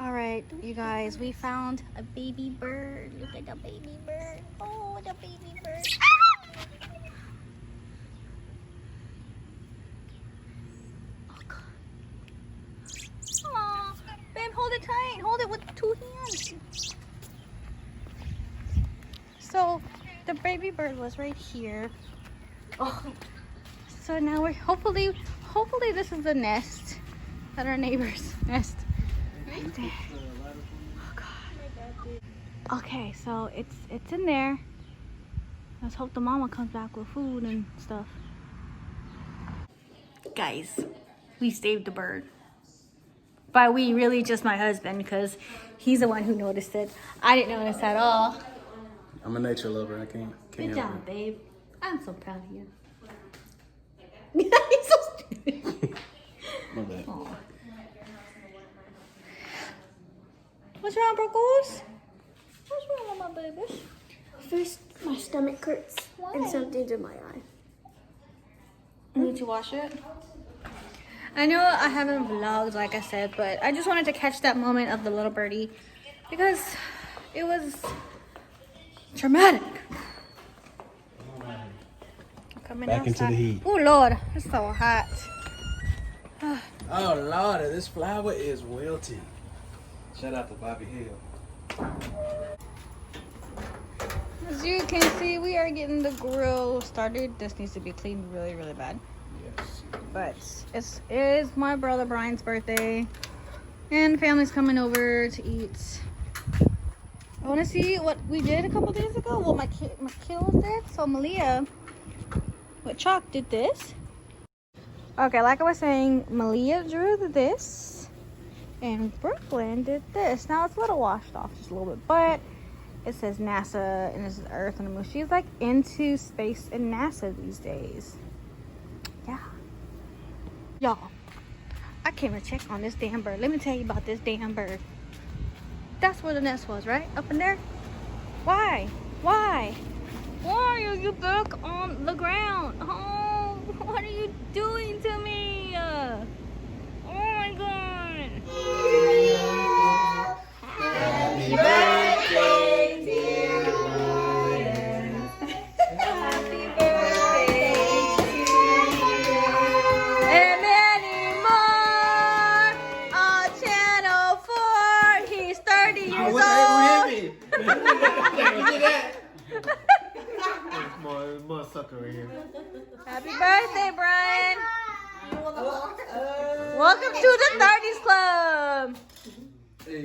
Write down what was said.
All right, you guys, we found a baby bird. Look at the baby bird. Oh, the baby bird. Oh, God. Aw, babe, hold it tight. Hold it with 2 hands. So, the baby bird was right here. Oh, so now we're hopefully this is the nest at our neighbor's nest. Right there. Oh God. Okay, so it's in there. Let's hope the mama comes back with food and stuff. Guys, we saved the bird. By we, really just my husband, because he's the one who noticed it. I didn't notice at all. I'm a nature lover. I can't Good help job, it. babe. I'm so proud of you. He's so stupid. My bad. Aww. What's wrong, Brookles? What's wrong with my babies? First, my stomach hurts and something's in my eye. Need to wash it? I know I haven't vlogged like I said, but I just wanted to catch that moment of the little birdie because it was traumatic. Coming Back into the heat. Oh Lord, it's so hot. Oh Lord, this flower is wilting. Shout out to Bobby Hill. As you can see, we are getting the grill started. This needs to be cleaned really, really bad. Yes. But it is my brother Bryant's birthday, and family's coming over to eat. I want to see what we did a couple days ago. Well, my kiddos did. So Malia with Chalk did this. Okay, like I was saying, Malia drew this, and Brooklyn did this. Now it's a little washed off just a little bit, but it says NASA and this is Earth and the Moon. She's like into space and NASA these days. Yeah. Y'all, I came to check on this damn bird. Let me tell you about this damn bird. That's where the nest was, right? Up in there? Why? Why? Why are you back on the ground? Oh, what are you doing to me? Oh my God. Happy birthday, dear Bryant. Happy birthday to you. And many more on Channel 4. He's 30 years old. More sucker right here. Happy birthday, Brian. Welcome to the 30s Club. Hey.